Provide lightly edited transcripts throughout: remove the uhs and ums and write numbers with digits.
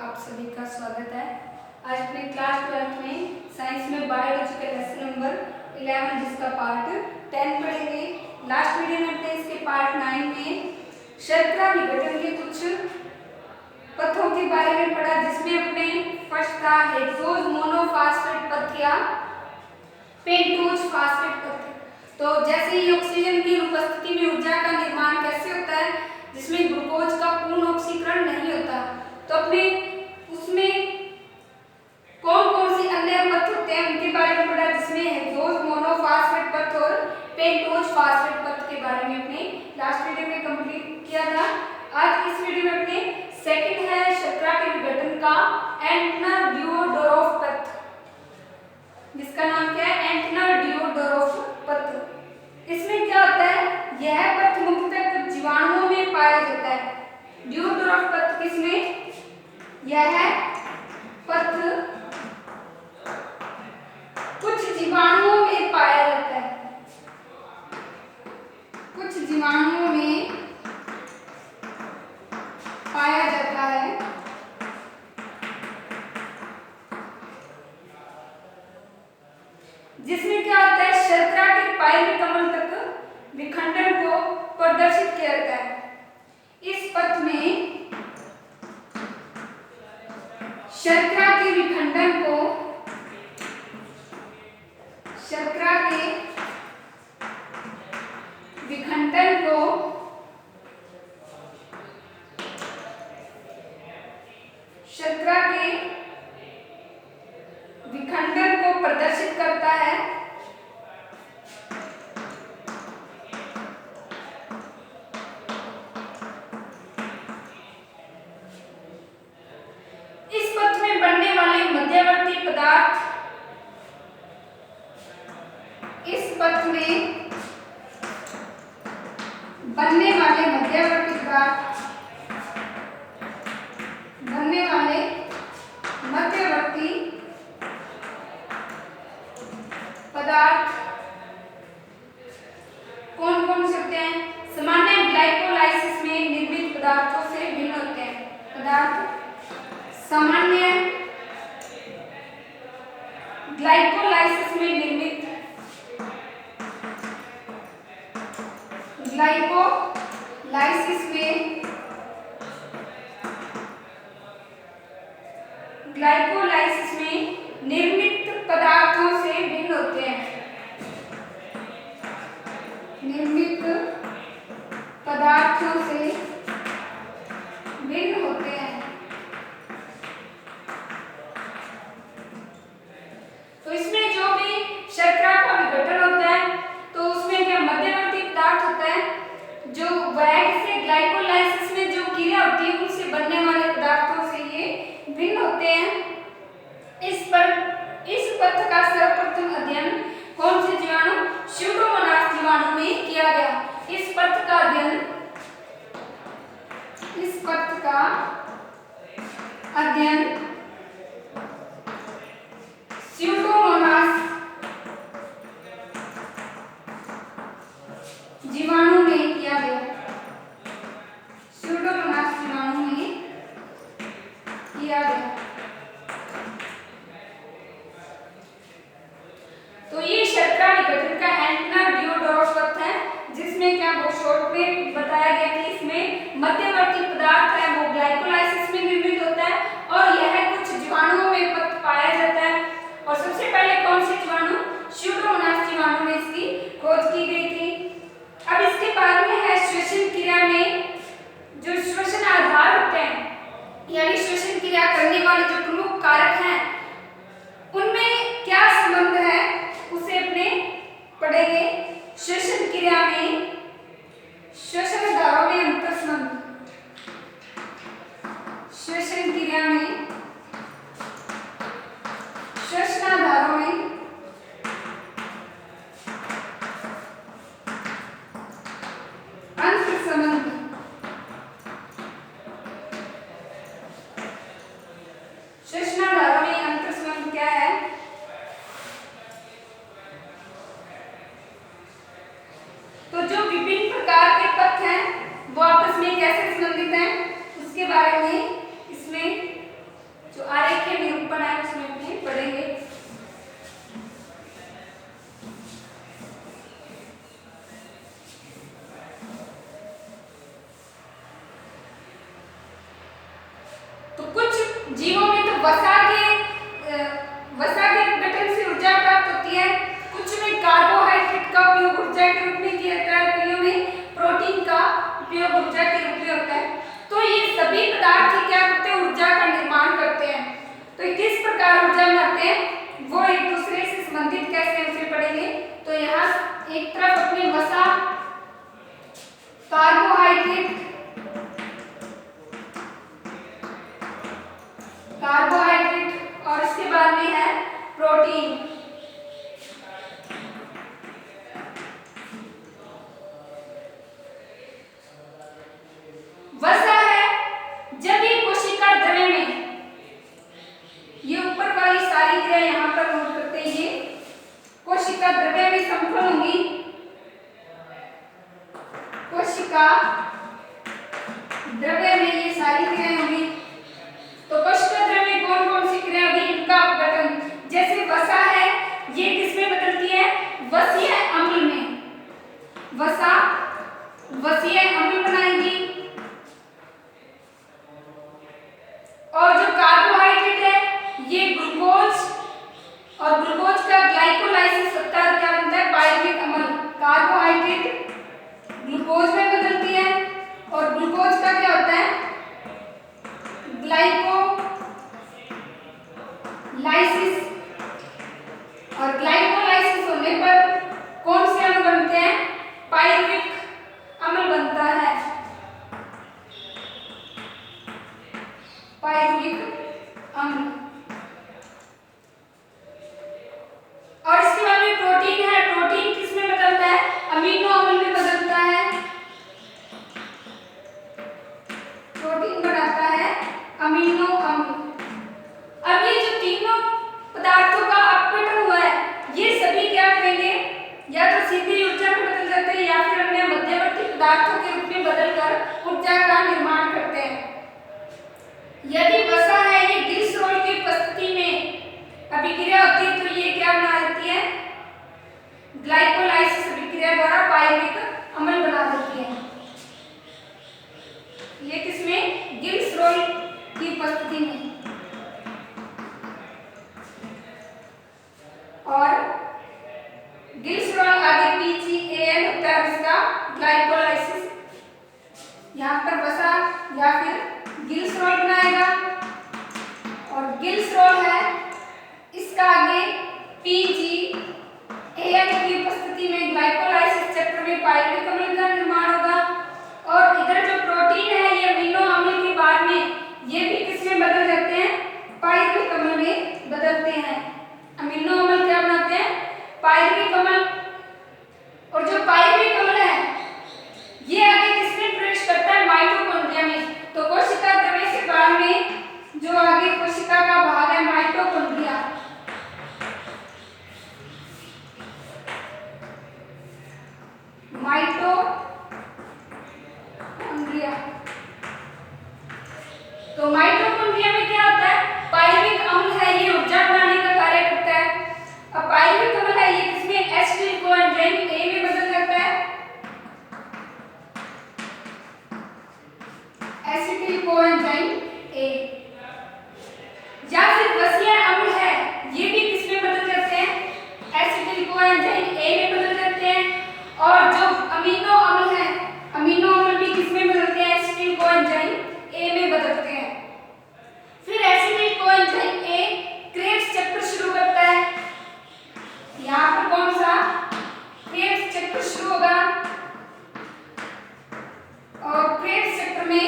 आप सभी का स्वागत है। आज अपने क्लास 12 में साइंस में बायोलॉजिकल लेसन नंबर 11 जिसका पार्ट 10 पढ़ेंगे। लास्ट वीडियो में अपने इसके पार्ट 9 में शर्करा विघटन के कुछ पथों के बारे में पढ़ा, जिसमें अपने फर्स्ट था हेक्सोज मोनोफास्फेट पथ या पेंटोज फास्फेट पथ। तो जैसे ही ऑक्सीजन की उपस्थिति में ऊर्जा का निर्माण कैसे होता है, जिसमें ग्लूकोज का पूर्ण ऑक्सीकरण नहीं होता, तो अपने उसमें कौन कौन सी अन्य पथ होते हैं उनके बारे में पढ़ा, जिसमें हेक्सोज मोनोफास्फेट पथ और पेंटोज फास्फेट पथ के बारे में अपने लास्ट वीडियो में कंप्लीट किया था। आज इस वीडियो में अपने सेकंड है शर्करा के विघटन का एंटनर-डियोडोरोफ पथ, जिसका नाम क्या है, एंटनर-डियोडोरोफ पथ। इसमें क्या होता है, यह पथ मुख्यतः कुछ जीवाणुओं में पाया जाता है। डियोडोरोफ पथ किसमें, यह पथ कुछ जीवाणुओं में पाया जाता है, कुछ जीवाणुओं में पाया जाता है। जिसमें क्या होता है, शर्करा के पाइल कमल तक विखंडन को प्रदर्शित किया जाता है। इस पथ में शर्करा के विखंडन को, शर्करा के विखंडन को शर्करा के विखंडन को प्रदर्शित करता है। इस पथ में बनने वाले मध्यवर्ती पदार्थ, इस पथ में बनने वाले मध्यवर्ती पदार्थ, बनने वाले मध्यवर्ती पदार्थ कौन कौन से होते हैं, सामान्य ग्लाइकोलाइसिस में निर्मित पदार्थों से भिन्न होते हैं। पदार्थ सामान्य ग्लाइकोलाइसिस में निर्मित, ग्लाइकोलाइसिस में, ग्लाइकोलाइसिस में निर्मित पदार्थों से भिन्न होते हैं, निर्मित पदार्थों से भिन्न होते हैं। तो इसमें जो भी शर्करा का विघटन होता है, तो उसमें क्या मध्यवर्ती पदार्थ होता है, जो वह से ग्लाइकोलाइसिस में जो क्रिया होती है उनसे बनने वाले पदार्थों से ये भिन्न होते हैं। इस पथ का सर्वप्रथम अध्ययन कौन से जीवाणु, स्यूडोमोनास जीवाणु में किया गया। इस पथ का अध्ययन, इस पथ का अध्ययन स्यूडोमोनास जीवाणु में किया गया, स्यूडोमोनास जीवाणु में किया गया। तो ये शर्करा विघटन का एंटनर-डियोडोरोफ पथ है, जिसमें क्या वो शॉर्ट में बताया गया कि इसमें मध्यवर्ती पदार्थ है वो ग्लाइकोलाइसिस में निर्मित होता है और यह कुछ जीवाणुओं में पथ पाया जाता है। और सबसे पहले कौन से जीवाणु, स्यूडोमोनास जीवाणु में इसकी खोज की गई थी। अब इसके बाद में है श्वसन क्रिया में जो श्वसन आधार होते हैं, यानी श्वसन क्रिया करने वाले जो प्रमुख कारक हैं, उनमें क्या संबंध है उसे अपने पढ़ेंगे। श्वसन क्रिया में श्वसन आधारों में अंतर संबंध, श्वसन क्रिया में श्वसन आधारों में अंतर संबंध, श्वसन आधारों में अंतर संबंध क्या है, तो जो विभिन्न प्रकार के पथ हैं वो आपस में कैसे संबंधित हैं उसके बारे में इसमें जीवों में तो वसा के गठन से ऊर्जा प्राप्त होती है, कुछ में कार्बोहाइड्रेट का उपयोग ऊर्जा के रूप में किया जाता है, कईयों में प्रोटीन का उपयोग ऊर्जा के रूप में होता है। तो ये सभी पदार्थ क्या करते हैं, ऊर्जा का निर्माण करते हैं। तो किस प्रकार ऊर्जा बनाते हैं वो एक दूसरे से संबंधित कैसे हैं उसे पढ़ेंगे। तो यहाँ एक तरफ अपने वसा, कार्बोहाइड्रेट और इसके बाद में है प्रोटीन। वसा है जब ये कोशिका द्रव्य में, ये ऊपर वाली सारी क्रिया यहाँ पर नोट करते हैं, ये कोशिका द्रव्य में संपन्न होंगी, कोशिका द्रव्य में ये सारी क्रियाएं होंगी। तो कोशिका द्रव्य में कौन कौन सी क्रिया होगी, इनका अपघटन। जैसे वसा है ये किसमें बदलती है, वसीय अम्ल में, वसा वसीय अम्ल बनाएगी। और जो कार्बोहाइड्रेट है ये ग्लूकोज, और ग्लूकोज का ग्लाइकोलाइसिस होता है, क्या बनता है, पायरुविक अम्ल। कार्बोहाइड्रेट ग्लूकोज में बदलती है और ग्लूकोज का क्या होता है, ग्लाइकोलाइसिस। और ग्लाइकोलाइसिस होने पर कौन से अम्ल बनते हैं, पायरुविक अम्ल बनता है, पायरुविक अम्ल। और इसके बाद में प्रोटीन है, प्रोटीन किसमें बदलता है, अमीनो अम्ल में बदलता है, प्रोटीन बनाता है अमीनो अम्ल। अब ये जो तीनों पदार्थों का अपघटन हुआ है ये सभी क्या करेंगे, या तो सीधी ऊर्जा में बदल जाते हैं या फिर अन्य मध्यवर्ती पदार्थों के रूप में बदलकर ऊर्जा का निर्माण करते हैं। यदि वसा है ये ग्लिसरॉल की उपस्थिति में अभिक्रिया होती है तो ये क्या बना देती है, ग्लाइकोलाइसिस अभिक्रिया द्वारा पायरुविक अम्ल बना देती है। ये किसमें, ग्लिसरॉल की उपस्थिति में। और ग्लिसरॉल आगे PgAl होता है इसका ग्लाइकोलाइसिस, यहाँ पर वसा या फिर ग्लिसरॉल बनाएगा। और ग्लिसरॉल है इसका आगे PgAl की उपस्थिति में ग्लाइकोलाइसिस चक्र में पायरुविक अम्ल का निर्माण होगा। और इधर जो प्रोटीन है ये अमीनो अम्ल के बाद में ये भी किसमें बदल जाते हैं, पायरुविक अम्ल में बदलते हैं। अमीनो अम्ल क्या बनाते हैं, पायरुविक अम्ल। और जो पायरुविक अम्ल है ये आगे किसमें प्रवेश करता है, माइटोकॉन्ड्रिया में। तो कोशिका द्रव्य के बाद में जो आगे कोशिका का भाग है माइटोकॉन्ड्रिया, माइटोकॉन्ड्रिया। तो माइटोकॉन्ड्रिया में क्या होता है, पायरुविक अम्ल है ये ऊर्जा बनाने का कार्य करता है। अब पायरुविक अम्ल है ये किसमें, एसिटिल कोएंजाइम A में बदल जाता है, एसिटिल कोएंजाइम A। या फिर वसीय अम्ल है ये भी किसमें बदल जाते हैं, एसिटिल कोएंजाइम A में बदल जाते हैं। और जो अमीनो अम्ल है, अमीनो अम्ल भी किसमें बदलते हैं, एसिटिल कोएंजाइम A में बदलते हैं। फिर एसिटिल कोएंजाइम A क्रेब्स चक्र शुरू करता है, यहाँ पर कौन सा, क्रेब्स चक्र शुरू होगा। और क्रेब्स चक्र में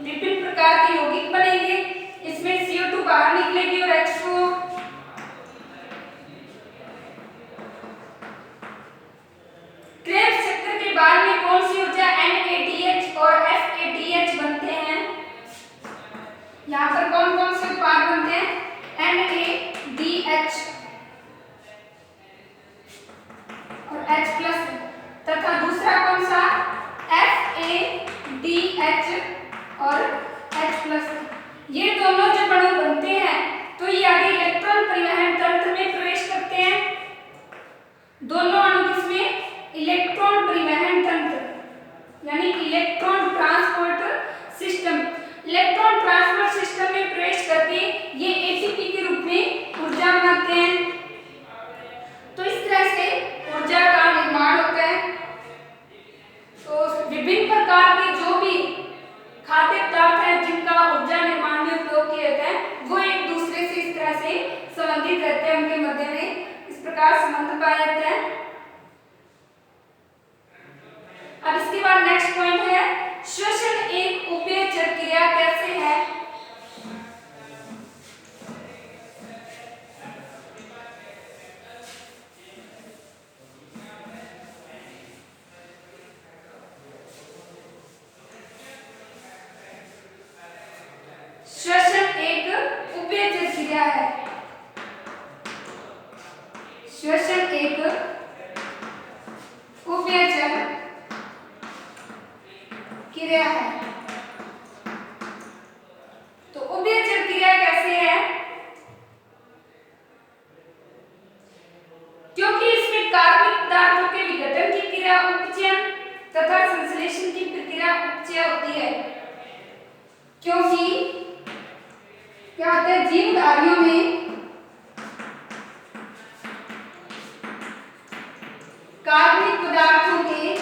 विभिन्न प्रकार के यौगिक बनेंगे, इसमें CO2 बाहर निकलेगी और H2O। क्रेब्स चक्र के बाद में कौन सी ऊर्जा, NADH और FADH बनते हैं। यहाँ पर कौन कौन से उत्पाद बनते हैं, NADH और H+ तथा दूसरा कौन सा, FADH और H+। ये दोनों जब अणु बनते हैं तो ये आगे इलेक्ट्रॉन परिवहन तंत्र में प्रवेश करते हैं। दोनों अणु किसमें, इलेक्ट्रॉन परिवहन तंत्र यानी electron transport system, electron transport system में प्रवेश कर है। श्वसन एक उभयचर क्रिया है। तो उभयचर क्रिया कैसे है? क्योंकि इसमें कार्बनिक पदार्थों के विघटन की क्रिया उपचयन तथा संश्लेषण की प्रक्रिया उपचय होती है। क्योंकि क्या होता है, जीवधारियों में कार्बनिक पदार्थों के,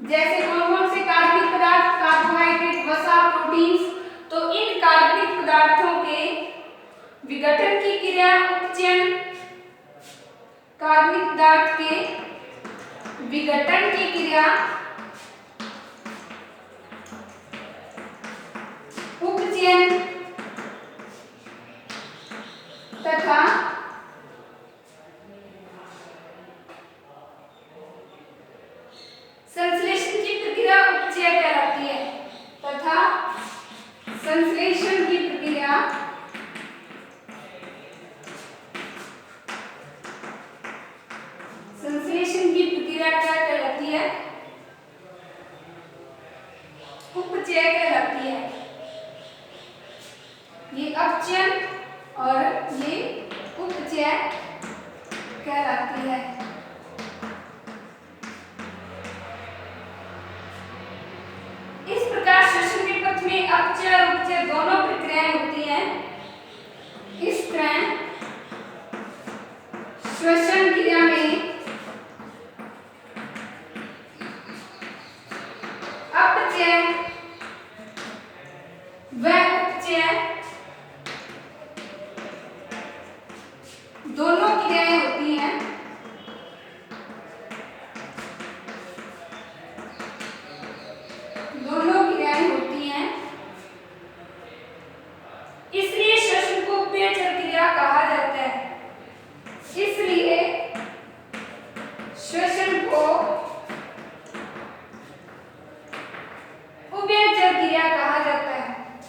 जैसे कौन कौन से कार्बनिक पदार्थ, कार्बोहाइड्रेट, वसा, प्रोटीन्स, तो इन कार्बनिक पदार्थों के विघटन की क्रिया उपचयन, कार्बनिक पदार्थ के विघटन की क्रिया उपचयन तथा संश्लेषण की प्रक्रिया उपचय कहलाती है। तथा संश्लेषण की प्रक्रिया क्या कहलाती है? उपचय कहलाती है। ये अपचयन और ये उपचय कहलाती है। इस प्रकार श्वसन के पथ में अपचय और उपचय दोनों प्रक्रियाएं होती हैं। इस तरह श्वसन क्रिया में अपचय व उपचय दोनों क्रियाएं होती हैं। इसलिए श्वसन को उभयचर क्रिया कहा जाता है। इसलिए श्वसन को उभयचर क्रिया कहा जाता है।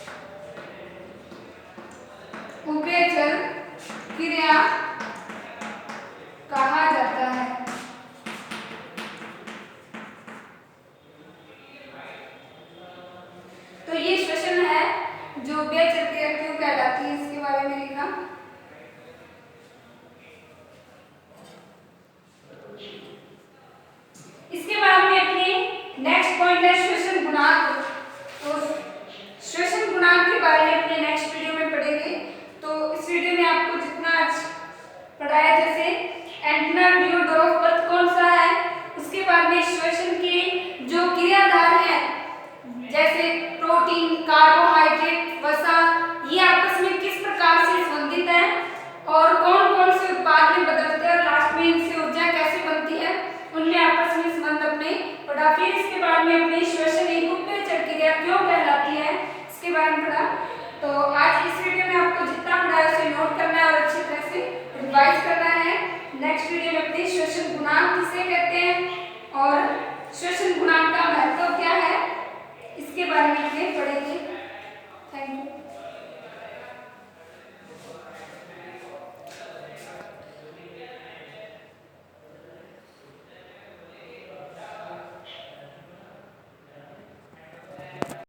उभयचर क्रिया कहा जाता है। तो ये श्वसन है जो उभयचर क्रिया क्यों कहलाती है, इसके बारे में लिखा। इसके बाद में अपने नेक्स्ट पॉइंट है श्वसन गुणांक। तो श्वसन गुणांक के बारे में अपने नेक्स्ट वीडियो में पढ़ेंगे। तो इस वीडियो में आपको जितना आज पढ़ाया, जैसे एंटोना-डियोडोरोफ पथ कौन सा है, उसके बाद में श्वसन के जो क्रियाधार हैं जैसे प्रोटीन, कार्बोहाइड्रेट, वसा, ये आपस में किस प्रकार से संबंधित हैं और कौन कौन से उत्पाद में बदलते हैं और लास्ट में इनसे ऊर्जा कैसे बनती है, उनमें आपस में संबंध अपने पढ़ा। फिर इसके बाद में अपने श्वसन